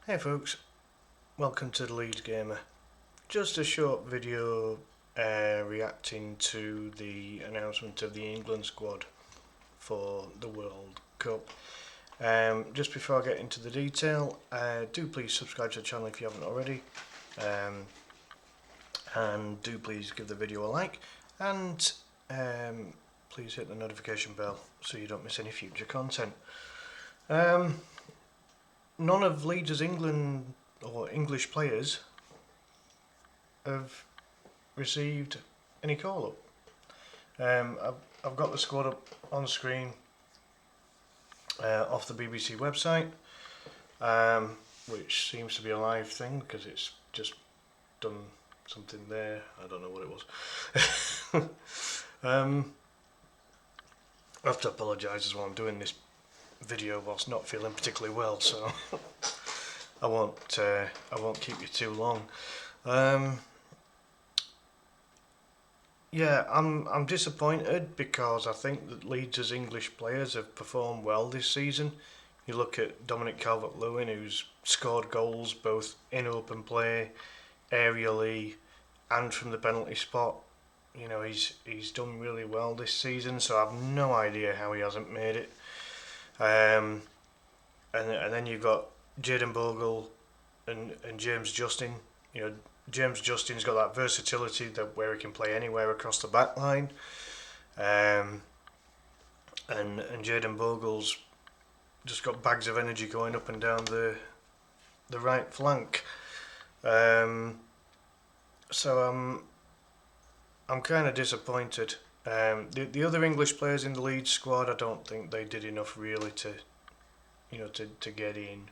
Hey folks, welcome to the Leeds Gamer. Just a short video reacting to the announcement of the England squad for the World Cup. Just before I get into the detail, do please subscribe to the channel if you haven't already, and do please give the video a like, and please hit the notification bell so you don't miss any future content. None of Leeds' England or English players have received any call up. I've got the squad up on screen off the BBC website, which seems to be a live thing because it's just done something there. I don't know what it was. I have to apologise as well. I'm doing this video whilst not feeling particularly well, so I won't keep you too long. Yeah, I'm disappointed because I think that Leeds' English players have performed well this season. You look at Dominic Calvert-Lewin, who's scored goals both in open play, aerially, and from the penalty spot. You know, he's done really well this season, so I've no idea how he hasn't made it. And then you've got Jayden Bogle and James Justin. You know, James Justin's got that versatility where he can play anywhere across the back line. And Jayden Bogle's just got bags of energy going up and down the right flank. So I'm kind of disappointed. The other English players in the Leeds squad, I don't think they did enough really to get in.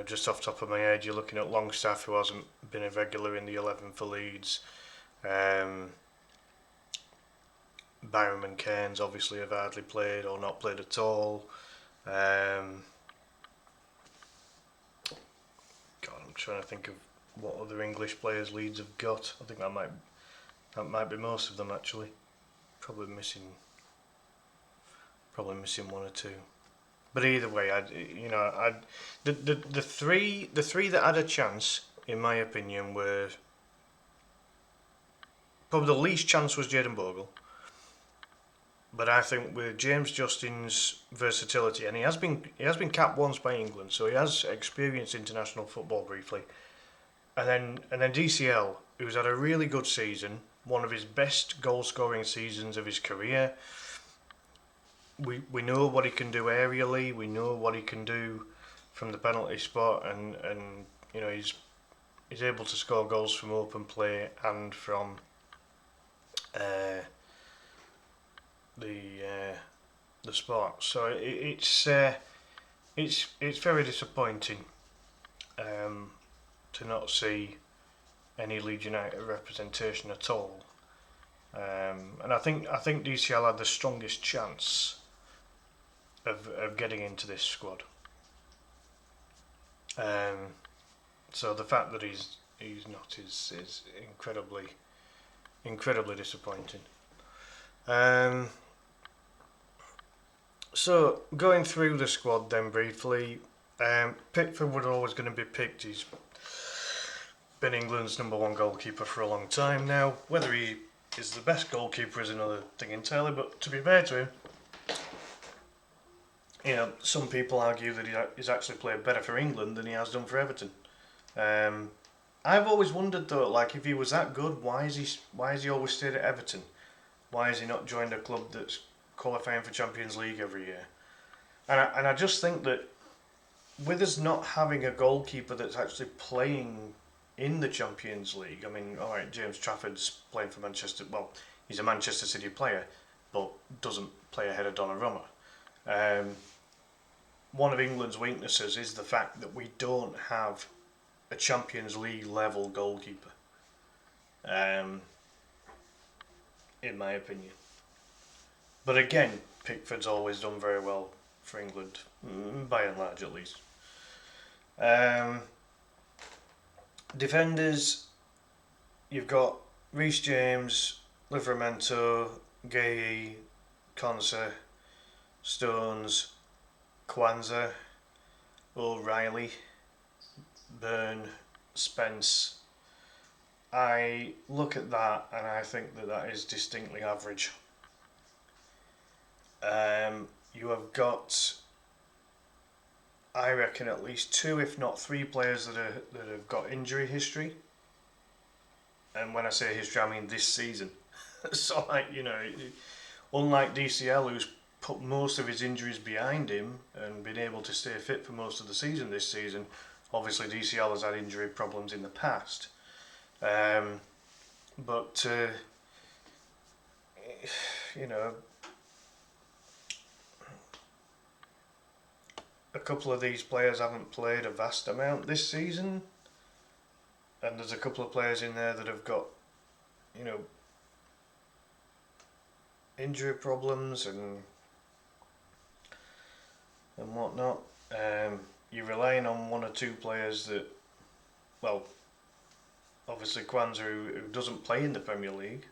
Just off the top of my head, you're looking at Longstaff, who hasn't been a regular in the 11 for Leeds. Byram and Cairns obviously have hardly played or not played at all. God, I'm trying to think of what other English players Leeds have got. I think that might be most of them actually. Probably missing one or two. But either way, the three that had a chance, in my opinion, were probably the least chance was Jayden Bogle. But I think with James Justin's versatility, and he has been capped once by England, so he has experienced international football briefly. And then DCL, who's had a really good season, one of his best goal scoring seasons of his career. We know what he can do aerially. We know what he can do from the penalty spot, and he's able to score goals from open play and from the spot. So it's very disappointing to not see any Leeds United representation at all. And I think DCL had the strongest chance of getting into this squad. So the fact that he's not is incredibly disappointing. So going through the squad then briefly, Pickford was always going to be picked. He's been England's #1 goalkeeper for a long time now. Whether he is the best goalkeeper is another thing entirely, but to be fair to him, some people argue that he's actually played better for England than he has done for Everton. I've always wondered though, like, if he was that good, why is he always stayed at Everton? Why has he not joined a club that's qualifying for Champions League every year? And I just think that with us not having a goalkeeper that's actually playing in the Champions League, I mean, alright, James Trafford's playing for Manchester, well, he's a Manchester City player, but doesn't play ahead of Donnarumma. One of England's weaknesses is the fact that we don't have a Champions League level goalkeeper, in my opinion. But again, Pickford's always done very well for England, by and large at least. Defenders, you've got Reece James, Livramento, Gay, Konsa, Stones, Kwanzaa, O'Reilly, Byrne, Spence. I look at that and I think that that is distinctly average. You have got, I reckon, at least two, if not three players that have got injury history. And when I say history, I mean this season. So, unlike DCL, who's put most of his injuries behind him and been able to stay fit for most of the season this season, obviously DCL has had injury problems in the past. But a couple of these players haven't played a vast amount this season, and there's a couple of players in there that have got, injury problems and whatnot. You're relying on one or two players that, well, obviously Kwanzaa, who doesn't play in the Premier League,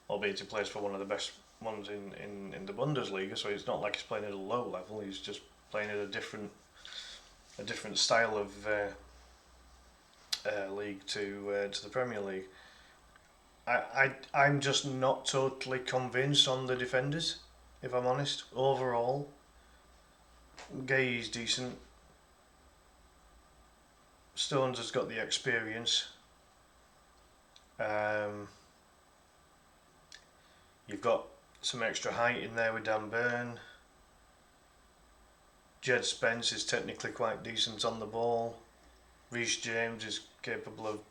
albeit he plays for one of the best ones in the Bundesliga, so it's not like he's playing at a low level. He's just playing at a different style of league to the Premier League. I'm just not totally convinced on the defenders, if I'm honest. Overall, Gay is decent. Stones has got the experience. You've got some extra height in there with Dan Byrne. Jed Spence is technically quite decent on the ball. Reece James is capable of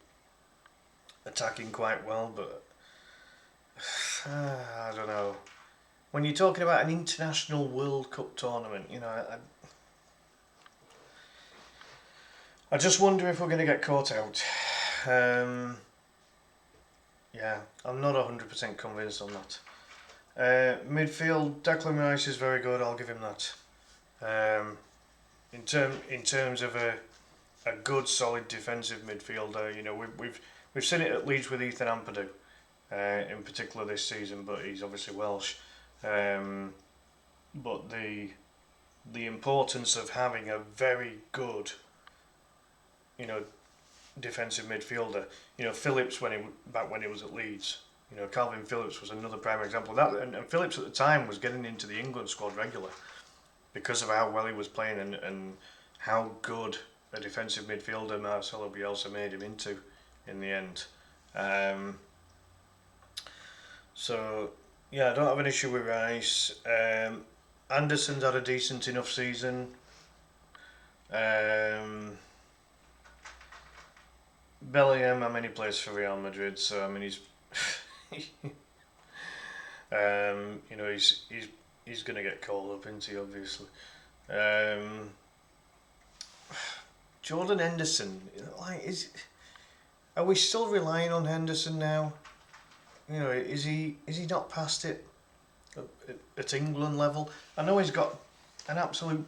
attacking quite well, but I don't know. When you're talking about an international World Cup tournament, I just wonder if we're going to get caught out. Yeah, I'm not 100% convinced on that. Midfield, Declan Rice is very good. I'll give him that. In terms of a good, solid defensive midfielder, we've seen it at Leeds with Ethan Ampadu, in particular this season, but he's obviously Welsh. But the importance of having a very good, defensive midfielder. Phillips back when he was at Leeds. Calvin Phillips was another prime example of that, and Phillips at the time was getting into the England squad regular because of how well he was playing and how good a defensive midfielder Marcelo Bielsa made him into in the end. So yeah, I don't have an issue with Rice. Anderson's had a decent enough season. Bellingham, he plays for Real Madrid, so he's he's going to get called up, isn't he, obviously. Jordan Henderson, are we still relying on Henderson now? Is he not past it at England level? I know he's got an absolute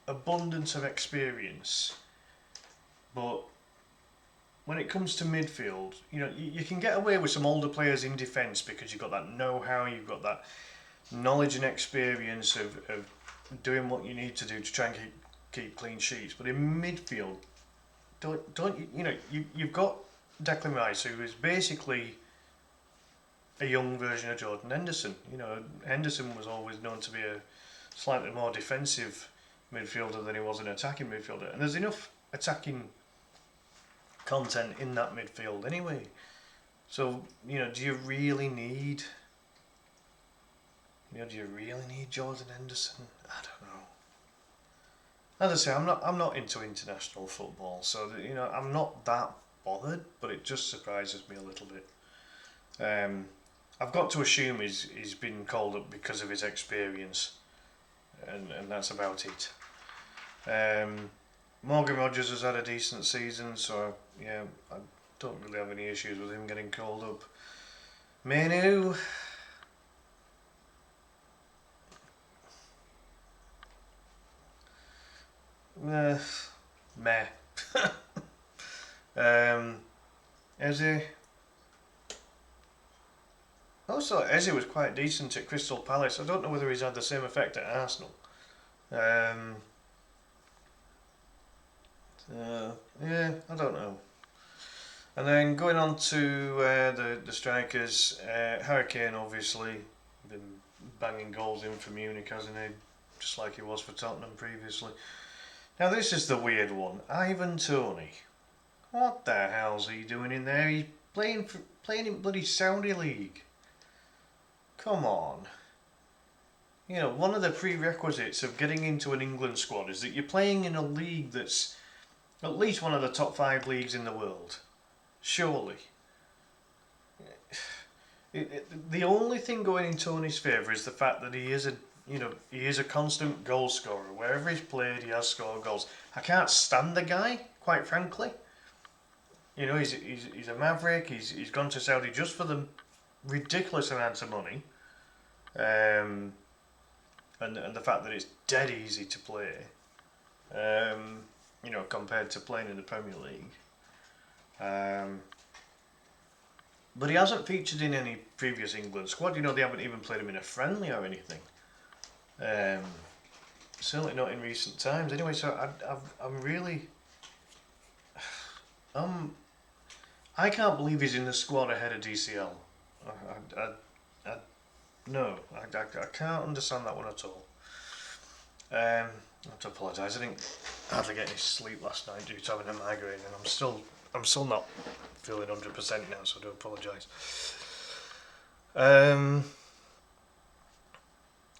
abundance of experience, but when it comes to midfield, you can get away with some older players in defence because you've got that know-how, you've got that knowledge and experience of doing what you need to do to try and keep clean sheets. But in midfield, you've got Declan Rice, who is basically a young version of Jordan Henderson. Henderson was always known to be a slightly more defensive midfielder than he was an attacking midfielder, and there's enough attacking content in that midfield anyway. So, do you really need Jordan Henderson? I don't know. As I say, I'm not into international football, so I'm not that bothered, but it just surprises me a little bit. I've got to assume he's been called up because of his experience, and that's about it. Morgan Rogers has had a decent season, so yeah, I don't really have any issues with him getting called up. Menu, meh. Eze, Also, Eze was quite decent at Crystal Palace. I don't know whether he's had the same effect at Arsenal. Um, yeah, I don't know. And then going on to the strikers, Harry Kane obviously been banging goals in for Munich, hasn't he? Just like he was for Tottenham previously. Now this is the weird one. Ivan Toney. What the hell's he doing in there? He's playing in bloody Saudi League. Come on. You know, one of the prerequisites of getting into an England squad is that you're playing in a league that's at least one of the top 5 leagues in the world. Surely. The only thing going in Tony's favour is the fact that he is a constant goal scorer. Wherever he's played, he has scored goals. I can't stand the guy, quite frankly. You know, he's a maverick. He's gone to Saudi just for the ridiculous amounts of money, and the fact that it's dead easy to play. You know, compared to playing in the Premier League. But he hasn't featured in any previous England squad. You know, they haven't even played him in a friendly or anything. Certainly not in recent times. Anyway, so I'm really, I can't believe he's in the squad ahead of DCL. No, I can't understand that one at all. I have to apologise. I didn't hardly get any sleep last night due to having a migraine, and I'm still not feeling 100% now, so I do apologise.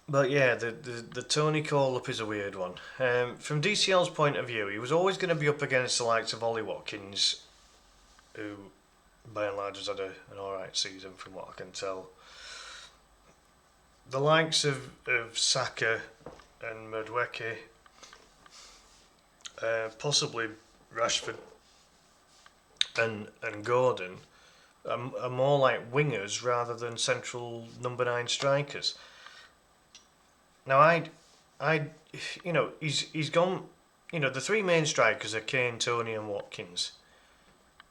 But yeah, the Tony call-up is a weird one. From DCL's point of view, he was always going to be up against the likes of Ollie Watkins, who by and large has had an alright season from what I can tell. The likes of Saka and Madueke, possibly Rashford and Gordon, are more like wingers rather than central number 9 strikers. Now he's gone. You know, the 3 main strikers are Kane, Tony, and Watkins.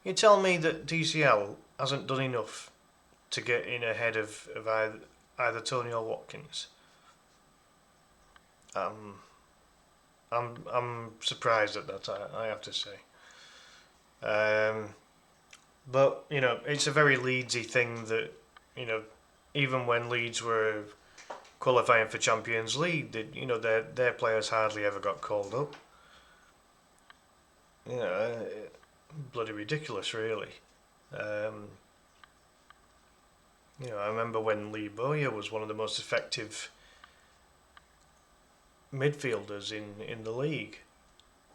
You tell me that DCL hasn't done enough to get in ahead of either Tony or Watkins. I'm surprised at that. I have to say. But you know, it's a very Leedsy thing that, you know, even when Leeds were qualifying for Champions League, their players hardly ever got called up. You know, bloody ridiculous, really. You know, I remember when Lee Bowyer was one of the most effective midfielders in the league.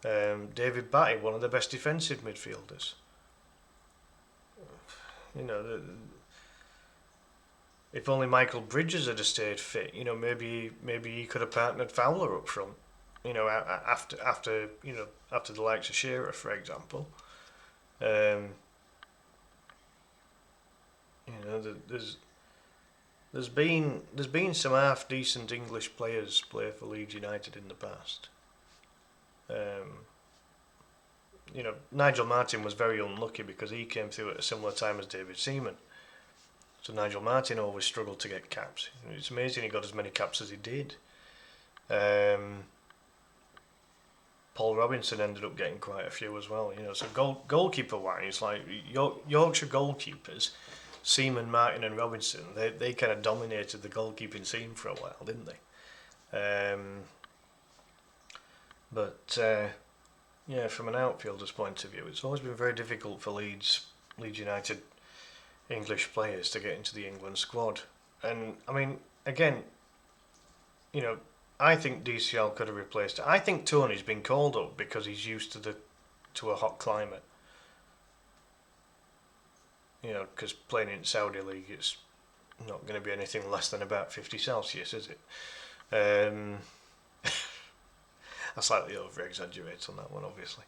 David Batty, one of the best defensive midfielders. You know, if only Michael Bridges had stayed fit, you know, maybe he could have partnered Fowler up front. You know, after the likes of Shearer, for example. You know, there's been some half decent English players play for Leeds United in the past. You know, Nigel Martin was very unlucky because he came through at a similar time as David Seaman. So Nigel Martin always struggled to get caps. It's amazing he got as many caps as he did. Paul Robinson ended up getting quite a few as well. You know, so goalkeeper wise, like Yorkshire goalkeepers, Seaman, Martin, and Robinson, they kind of dominated the goalkeeping scene for a while, didn't they? But yeah, from an outfielder's point of view, it's always been very difficult for Leeds United English players to get into the England squad. And I mean, again, you know, I think DCL could have replaced it. I think Tony's been called up because he's used to a hot climate. You know, because playing in Saudi League, it's not going to be anything less than about 50 Celsius, is it? I slightly over-exaggerate on that one, obviously.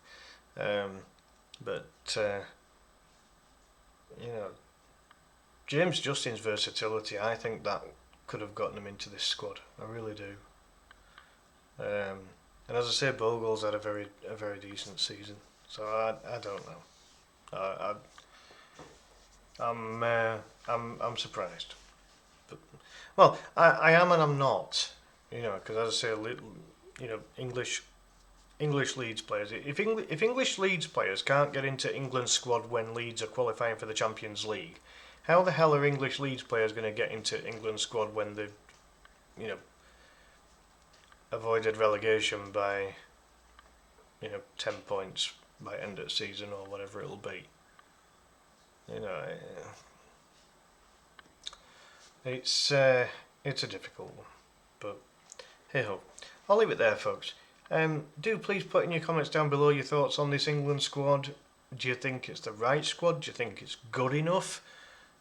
But you know, James Justin's versatility, I think that could have gotten him into this squad. I really do. And as I say, Bogle's had a very decent season. So I don't know. I'm surprised. Well, I am and I'm not. Because as I say, English Leeds players. If English Leeds players can't get into England's squad when Leeds are qualifying for the Champions League, how the hell are English Leeds players going to get into England's squad when they've, you know, avoided relegation by, 10 points by end of the season or whatever it'll be? You know, it's a difficult one, but hey ho. I'll leave it there, folks. Do please put in your comments down below your thoughts on this England squad. Do you think it's the right squad? Do you think it's good enough?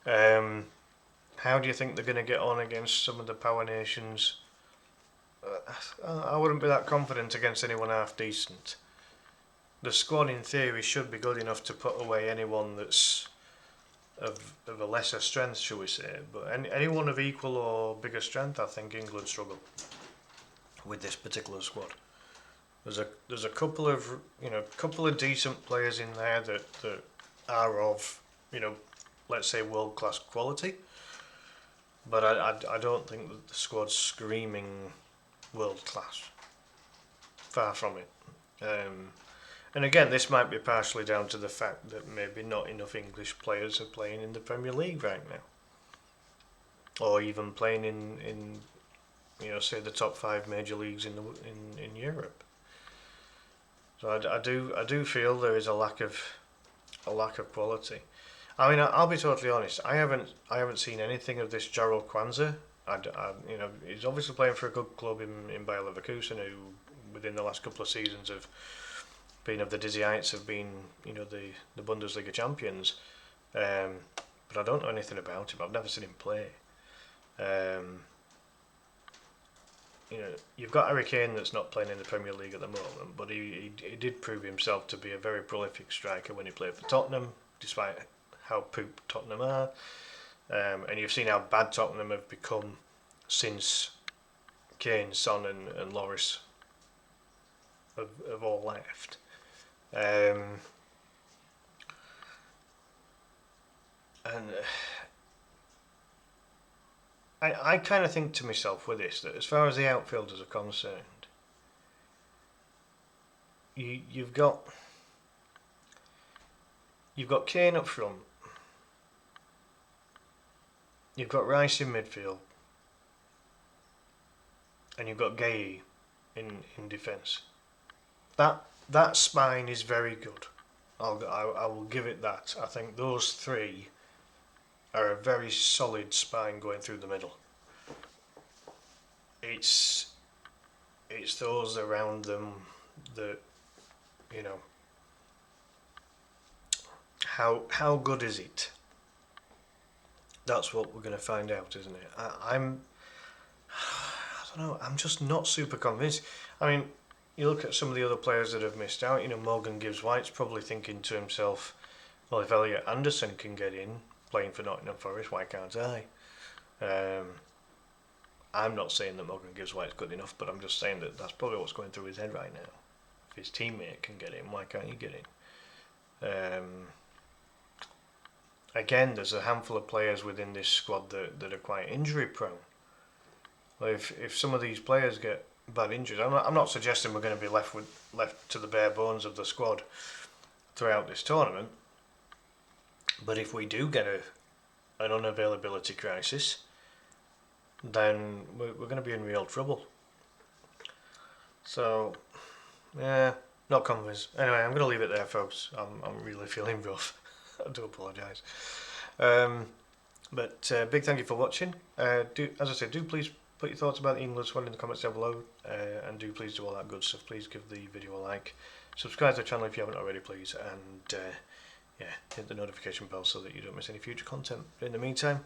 How do you think they're going to get on against some of the power nations? I wouldn't be that confident against anyone half decent. The squad in theory should be good enough to put away anyone that's of a lesser strength, shall we say. But anyone of equal or bigger strength, I think England struggle with this particular squad. There's a couple of decent players in there that are of, let's say world class quality. But I don't think that the squad's screaming world class. Far from it. And again, this might be partially down to the fact that maybe not enough English players are playing in the Premier League right now, or even playing in say the top 5 major leagues in Europe. So I do feel there is a lack of quality. I mean, I'll be totally honest. I haven't seen anything of this Jarrell Kwanzaa. He's obviously playing for a good club in Bayer Leverkusen, who within the last couple of seasons have been of the dizzy heights of being, the Bundesliga champions. But I don't know anything about him. I've never seen him play. You've got Harry Kane that's not playing in the Premier League at the moment, but he did prove himself to be a very prolific striker when he played for Tottenham, despite how poop Tottenham are. And you've seen how bad Tottenham have become since Kane, Son and Lloris have all left. And I kind of think to myself with this that as far as the outfielders are concerned, you've got Kane up front, you've got Rice in midfield, and you've got Gay in defence. That spine is very good. I will give it that. I think those three are a very solid spine going through the middle. It's those around them that, how good is it? That's what we're going to find out, isn't it? I don't know. I'm just not super convinced. I mean, you look at some of the other players that have missed out. Morgan Gibbs-White's probably thinking to himself, well, if Elliot Anderson can get in playing for Nottingham Forest, why can't I? I'm not saying that Morgan Gibbs-White's good enough, but I'm just saying that that's probably what's going through his head right now. If his teammate can get in, why can't he get in? Again, there's a handful of players within this squad that are quite injury prone. Well, if some of these players get bad injuries, I'm not suggesting we're going to be left to the bare bones of the squad throughout this tournament. But if we do get an unavailability crisis, then we're going to be in real trouble. So, yeah, not convinced. Anyway, I'm going to leave it there, folks. I'm really feeling rough. I do apologise. But big thank you for watching. As I said, do please put your thoughts about the England squad in the comments down below, and do please do all that good stuff. Please give the video a like, subscribe to the channel if you haven't already, please, and hit the notification bell so that you don't miss any future content. But in the meantime,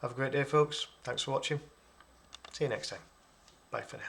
have a great day, folks. Thanks for watching. See you next time. Bye for now.